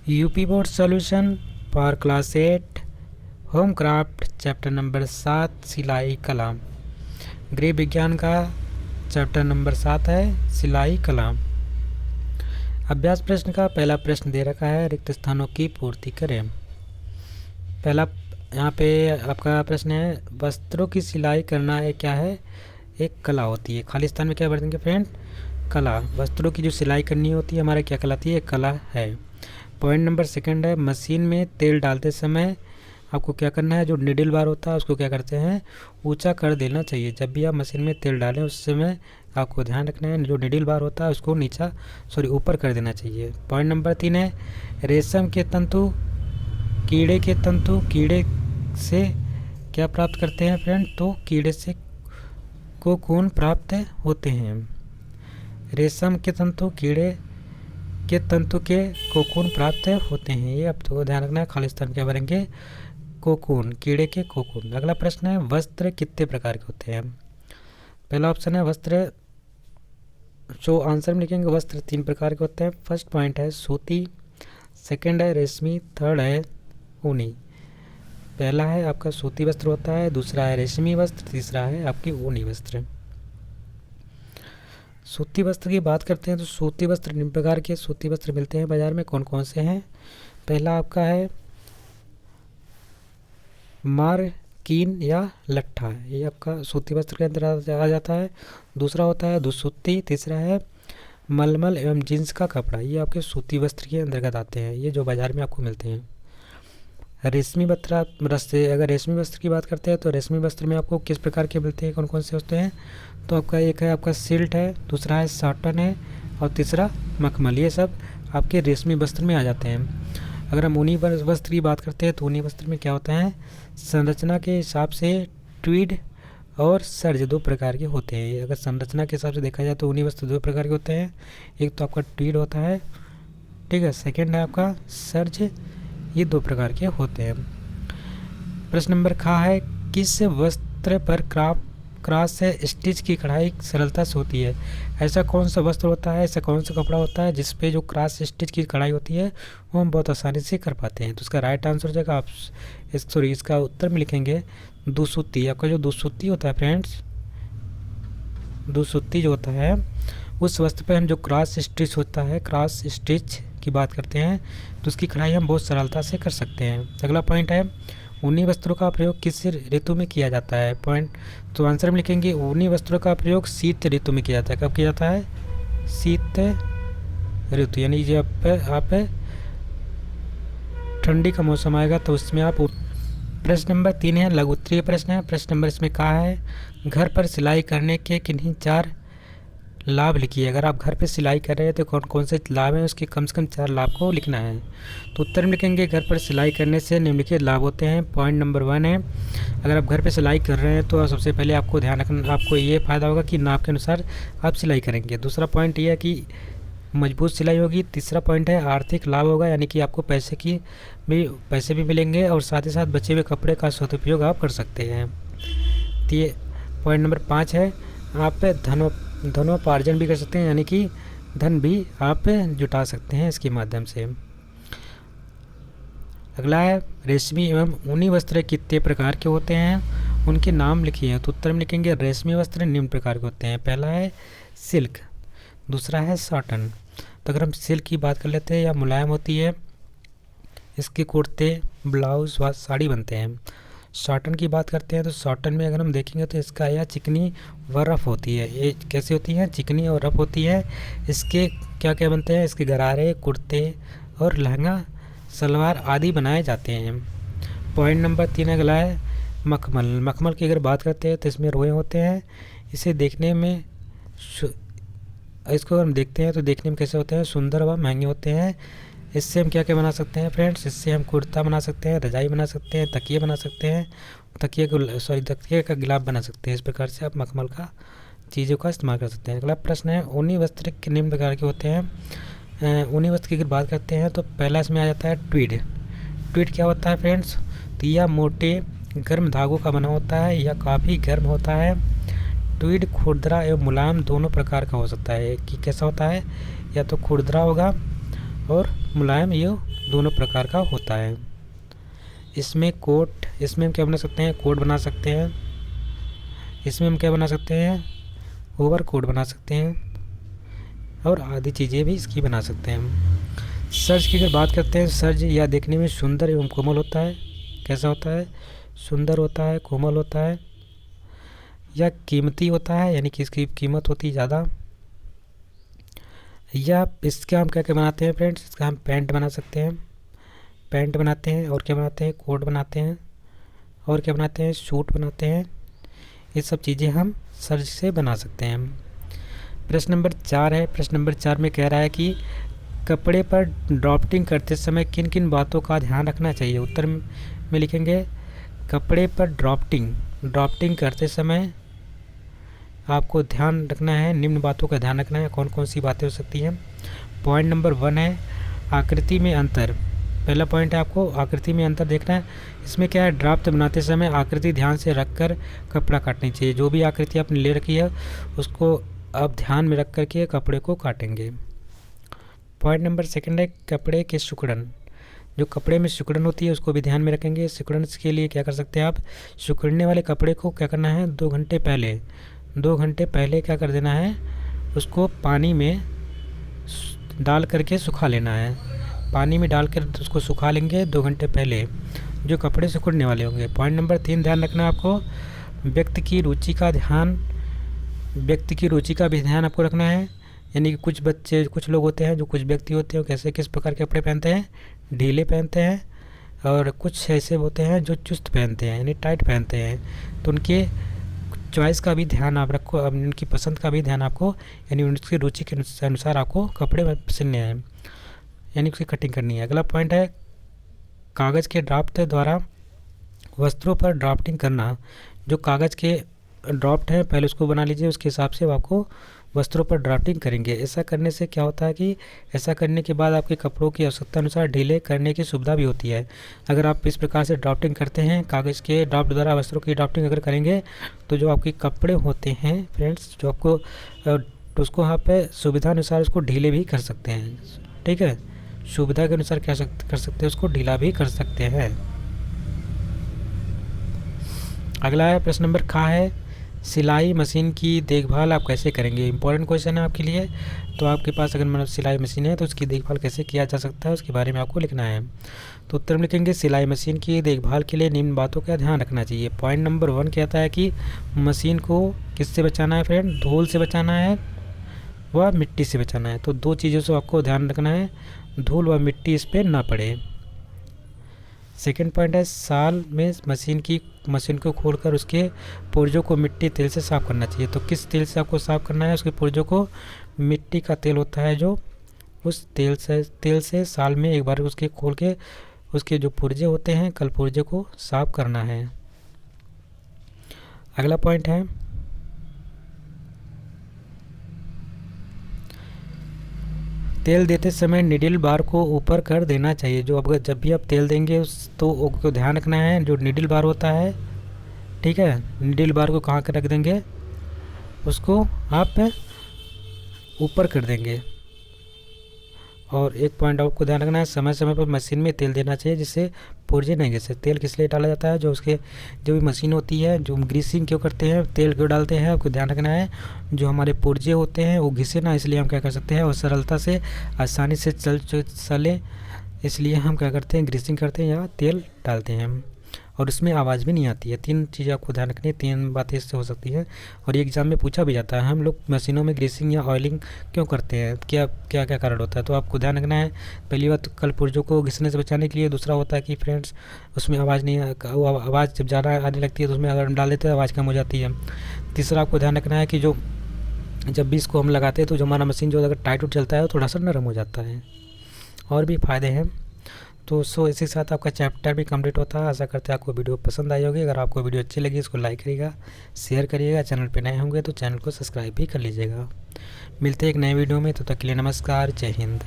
UP board solution for class 8 home craft chapter number 7 सिलाई कलाम। गृह विज्ञान का चैप्टर नंबर 7 है सिलाई कलाम। अभ्यास प्रश्न का पहला प्रश्न दे रखा है, रिक्त स्थानों की पूर्ति करें। पहला यहाँ पे आपका प्रश्न है, वस्त्रों की सिलाई करना एक क्या है, एक कला होती है। खाली स्थान में क्या भर देंगे फ्रेंड, कला। वस्त्रों की जो सिलाई करनी होती है हमारे क्या कहलाती है, कला है। पॉइंट नंबर सेकंड है, मशीन में तेल डालते समय आपको क्या करना है, जो निडल बार होता है उसको क्या करते हैं, ऊंचा कर देना चाहिए। जब भी आप मशीन में तेल डालें उस समय आपको ध्यान रखना है, जो निडल बार होता है उसको ऊपर कर देना चाहिए। पॉइंट नंबर 3 है, रेशम के तंतु कीड़े के तंतु कीड़े से क्या प्राप्त करते हैं फ्रेंड, तो कीड़े से कोकून प्राप्त होते हैं। रेशम के तंतु कीड़े के तंतु के कोकून प्राप्त होते हैं, ये अब तो ध्यान रखना है। खालिस्तान क्या भरेंगे, कोकून, कीड़े के कोकून। अगला प्रश्न है, वस्त्र कितने प्रकार के होते हैं। पहला ऑप्शन है वस्त्र, जो आंसर में लिखेंगे वस्त्र 3 प्रकार के होते हैं। फर्स्ट पॉइंट है सूती, सेकंड है रेशमी, थर्ड है ऊनी। पहला है आपका सूती वस्त्र होता है, दूसरा है रेशमी वस्त्र, तीसरा है आपकी ऊनी वस्त्र। सूती वस्त्र की बात करते हैं तो सूती वस्त्र निम्न प्रकार के सूती वस्त्र मिलते हैं बाजार में। कौन कौन से हैं, पहला आपका है मारकीन या लट्ठा, ये आपका सूती वस्त्र के अंदर आ जाता है। दूसरा होता है दुसूती, तीसरा है मलमल एवं जींस का कपड़ा, ये आपके सूती वस्त्र के अंतर्गत आते हैं, ये जो बाजार में आपको मिलते हैं। रेशमी वस्त्र, अगर रेशमी वस्त्र की बात करते हैं तो रेशमी वस्त्र में आपको किस प्रकार के मिलते हैं, कौन कौन से होते हैं, तो आपका एक है आपका सिल्ट है, दूसरा है साटन है और तीसरा मखमल, ये सब आपके रेशमी वस्त्र में आ जाते हैं। अगर हम ऊनी वस्त्र की बात करते हैं तो ऊनी वस्त्र में क्या होता है, संरचना के हिसाब से ट्वीड और सर्ज 2 प्रकार के होते हैं। अगर संरचना के हिसाब से देखा जाए तो ऊनी वस्त्र 2 प्रकार के होते हैं, एक तो आपका ट्वीड होता है, ठीक है, सेकेंड है आपका सर्ज, ये 2 प्रकार के होते हैं। प्रश्न नंबर खा है, किस वस्त्र पर क्रॉस से स्टिच की कढ़ाई सरलता से होती है। ऐसा कौन सा वस्त्र होता है, ऐसा कौन सा कपड़ा होता है जिस पे जो क्रॉस स्टिच की कढ़ाई होती है वो हम बहुत आसानी से कर पाते हैं। तो उसका राइट आंसर हो जाएगा, आप इसका उत्तर में लिखेंगे दुसूती। आपका जो दुसूती होता है फ्रेंड्स, दुसूती जो होता है उस वस्त्र पे हम जो क्रॉस स्टिच होता है, क्रॉस स्टिच की बात करते हैं तो उसकी कढ़ाई हम बहुत सरलता से कर सकते हैं। अगला पॉइंट है, ऊनी वस्त्रों का प्रयोग किस ऋतु में किया जाता है। पॉइंट तो आंसर में लिखेंगे ऊनी वस्त्रों का प्रयोग शीत ऋतु में किया जाता है। कब किया जाता है, शीत ऋतु, यानी जब आप ठंडी का मौसम आएगा तो उसमें आप। प्रश्न नंबर 3 है लघु उत्तरीय प्रश्न है। प्रश्न नंबर इसमें कहा है, घर पर सिलाई करने के किन्हीं 4 लाभ लिखिए। अगर आप घर पे सिलाई कर रहे हैं तो कौन कौन से लाभ हैं, उसके कम से कम 4 लाभ को लिखना है। तो उत्तर में लिखेंगे, घर पर सिलाई करने से निम्नलिखित लाभ होते हैं। पॉइंट नंबर 1 है, अगर आप घर पे सिलाई कर रहे हैं तो सबसे पहले आपको ध्यान रखना, आपको ये फ़ायदा होगा कि नाप के अनुसार आप सिलाई करेंगे। दूसरा पॉइंट ये है कि मजबूत सिलाई होगी। तीसरा पॉइंट है आर्थिक लाभ होगा, यानी कि आपको पैसे भी मिलेंगे और साथ ही साथ बचे हुए कपड़े का सदुपयोग आप कर सकते हैं। तो ये पॉइंट नंबर 5 है, आप धनोपार्जन भी कर सकते हैं, यानी कि धन भी आप जुटा सकते हैं इसके माध्यम से। अगला है, रेशमी एवं ऊनी वस्त्र कितने प्रकार के होते हैं, उनके नाम लिखिए। तो उत्तर में लिखेंगे रेशमी वस्त्र निम्न प्रकार के होते हैं। पहला है सिल्क, दूसरा है साटन। तो अगर हम सिल्क की बात कर लेते हैं, या मुलायम होती है, इसके कुर्ते, ब्लाउज व साड़ी बनते हैं। साटन की बात करते हैं तो साटन में अगर हम देखेंगे तो इसका यह चिकनी व रफ होती है। ये कैसी होती है, चिकनी और रफ होती है। इसके क्या क्या बनते हैं, इसके गरारे, कुर्ते और लहंगा, सलवार आदि बनाए जाते हैं। पॉइंट नंबर 3 अगला है मखमल। मखमल की अगर बात करते हैं तो इसमें रोए होते हैं। इसे देखने में इसको हम देखते हैं तो देखने में कैसे होते हैं, सुंदर व महंगे होते हैं। इससे हम क्या क्या बना सकते हैं फ्रेंड्स, इससे हम कुर्ता बना सकते हैं, रजाई बना सकते हैं, तकिए बना सकते हैं, तकिए का गिलाफ बना सकते हैं। इस प्रकार से आप मखमल का चीज़ों का इस्तेमाल कर सकते हैं। अगला प्रश्न है, ऊनी वस्त्र निम्न प्रकार के होते हैं। ऊनी वस्त्र की अगर बात करते हैं तो पहला इसमें आ जाता है ट्वीड। ट्वीड क्या होता है फ्रेंड्स, तो यह मोटे गर्म धागों का बना होता है, यह काफ़ी गर्म होता है। ट्वीड खुरदरा एवं मुलायम दोनों प्रकार का हो सकता है। कि कैसा होता है, या तो खुरदरा होगा और मुलायम ये दोनों प्रकार का होता है। इसमें हम क्या बना सकते हैं, कोट बना सकते हैं। इसमें हम क्या बना सकते हैं, ओवर कोट बना सकते हैं, और आदि चीज़ें भी इसकी बना सकते हैं। सर्ज की अगर बात करते हैं, सर्ज यह देखने में सुंदर एवं कोमल होता है। कैसा होता है, सुंदर होता है, कोमल होता है, या कीमती होता है, यानी कि इसकी कीमत होती है ज़्यादा। या इसका हम क्या क्या बनाते हैं फ्रेंड्स, इसका हम पैंट बना सकते हैं, पैंट बनाते हैं, और क्या बनाते हैं, कोट बनाते हैं, और क्या बनाते हैं, सूट बनाते हैं। ये सब चीज़ें हम सर्ज से बना सकते हैं। प्रश्न नंबर 4 है। प्रश्न नंबर 4 में कह रहा है कि कपड़े पर ड्राफ्टिंग करते समय किन किन बातों का ध्यान रखना चाहिए। उत्तर में लिखेंगे, कपड़े पर ड्राफ्टिंग करते समय आपको ध्यान रखना है, निम्न बातों का ध्यान रखना है। कौन कौन सी बातें हो सकती हैं। पॉइंट नंबर 1 है आकृति में अंतर। पहला पॉइंट है आपको आकृति में अंतर देखना है। इसमें क्या है, ड्राफ्ट बनाते समय आकृति ध्यान से रखकर कपड़ा काटनी चाहिए। जो भी आकृति आपने ले रखी है उसको आप ध्यान में रख करके कपड़े को काटेंगे। पॉइंट नंबर 2 है कपड़े के सिकुड़न। जो कपड़े में सिकुड़न होती है उसको भी ध्यान में रखेंगे। सिकुड़न के लिए क्या कर सकते हैं आप, सिकुड़ने वाले कपड़े को क्या करना है, 2 घंटे पहले क्या कर देना है, उसको पानी में डाल करके सुखा लेना है। पानी में डाल कर उसको सुखा लेंगे 2 घंटे पहले, जो कपड़े सिकुड़ने वाले होंगे। पॉइंट नंबर 3 ध्यान रखना है आपको, व्यक्ति की रुचि का भी ध्यान आपको रखना है। यानी कि कुछ लोग होते हैं, जो कुछ व्यक्ति होते हैं कैसे किस प्रकार के कपड़े पहनते हैं, ढीले पहनते हैं, और कुछ ऐसे होते हैं जो चुस्त पहनते हैं, यानी टाइट पहनते हैं। तो उनके चॉइस का भी ध्यान आप रखो, उनकी पसंद का भी ध्यान आपको, यानी उनकी रुचि के अनुसार आपको कपड़े सिलने हैं, यानी उसकी कटिंग करनी है। अगला पॉइंट है कागज़ के ड्राफ्ट द्वारा वस्त्रों पर ड्राफ्टिंग करना। जो कागज़ के ड्राफ्ट हैं पहले उसको बना लीजिए, उसके हिसाब से आपको वस्त्रों पर ड्राफ्टिंग करेंगे। ऐसा करने से क्या होता है कि ऐसा करने के बाद आपके कपड़ों की आवश्यकता अनुसार ढीले करने की सुविधा भी होती है। अगर आप इस प्रकार से ड्राफ्टिंग करते हैं, कागज़ के ड्राफ्ट द्वारा वस्त्रों की ड्राफ्टिंग अगर करेंगे तो जो आपके कपड़े होते हैं फ्रेंड्स, जो आपको उसको यहाँ पे सुविधा अनुसार उसको ढीले भी कर सकते हैं। ठीक है, सुविधा के अनुसार क्या कर सकते हैं, उसको ढीला भी कर सकते हैं। अगला है प्रश्न नंबर खा है, सिलाई मशीन की देखभाल आप कैसे करेंगे। इंपॉर्टेंट क्वेश्चन है आपके लिए। तो आपके पास अगर मतलब सिलाई मशीन है तो उसकी देखभाल कैसे किया जा सकता है, उसके बारे में आपको लिखना है। तो उत्तर में लिखेंगे, सिलाई मशीन की देखभाल के लिए निम्न बातों का ध्यान रखना चाहिए। पॉइंट नंबर 1 कहता है कि मशीन को किससे बचाना है फ्रेंड, धूल से बचाना है व मिट्टी से बचाना है। तो 2 चीज़ों से आपको ध्यान रखना है, धूल व मिट्टी इस पर ना पड़े। सेकेंड पॉइंट है साल में मशीन को खोलकर उसके पुर्जों को मिट्टी तेल से साफ़ करना चाहिए। तो किस तेल से आपको साफ़ करना है, उसके पुर्जों को मिट्टी का तेल होता है, जो उस तेल से साल में एक बार उसके खोल के उसके जो पुर्जे होते हैं कल पुर्जे को साफ़ करना है। अगला पॉइंट है तेल देते समय निडल बार को ऊपर कर देना चाहिए। जो अगर जब भी आप तेल देंगे तो आपको ध्यान रखना है, जो निडल बार होता है, ठीक है, निडल बार को कहाँ कर रख देंगे, उसको आप ऊपर कर देंगे। और एक पॉइंट आपको ध्यान रखना है, समय समय पर मशीन में तेल देना चाहिए जिससे पुर्जे नहीं घिसे। तेल किस लिए डाला जाता है, जो उसके जो भी मशीन होती है, जो ग्रीसिंग क्यों करते हैं, तेल क्यों डालते हैं, आपको ध्यान रखना है। जो हमारे पुर्जे होते हैं वो घिसे ना, इसलिए हम क्या कर सकते हैं, वो सरलता से आसानी से चले, इसलिए हम क्या करते हैं, ग्रीसिंग करते हैं या तेल डालते हैं, और उसमें आवाज़ भी नहीं आती है। 3 चीज़ें आपको ध्यान रखनी है, 3 बातें इससे हो सकती हैं। और ये एग्ज़ाम में पूछा भी जाता है, हम लोग मशीनों में ग्रीसिंग या ऑयलिंग क्यों करते हैं, क्या क्या क्या कारण होता है। तो आपको ध्यान रखना है, पहली बात तो कल पुर्जों को घिसने से बचाने के लिए। दूसरा होता है कि फ्रेंड्स उसमें आवाज़ नहीं, आवाज़ जब ज़्यादा आने लगती है तो उसमें अगर हम डाल देते हैं आवाज़ कम हो जाती है। तीसरा आपको ध्यान रखना है कि जो जब भी इसको हम लगाते हैं तो जो हमारा मशीन जो अगर टाइट उठ चलता है वो थोड़ा सा नरम हो जाता है। और भी फ़ायदे हैं। तो इसी के साथ आपका चैप्टर भी कंप्लीट होता है। आशा करते हैं आपको वीडियो पसंद आई होगी। अगर आपको वीडियो अच्छी लगी इसको लाइक करिएगा, शेयर करिएगा, चैनल पे नए होंगे तो चैनल को सब्सक्राइब भी कर लीजिएगा। मिलते हैं एक नए वीडियो में, तब तक के लिए नमस्कार, जय हिंद।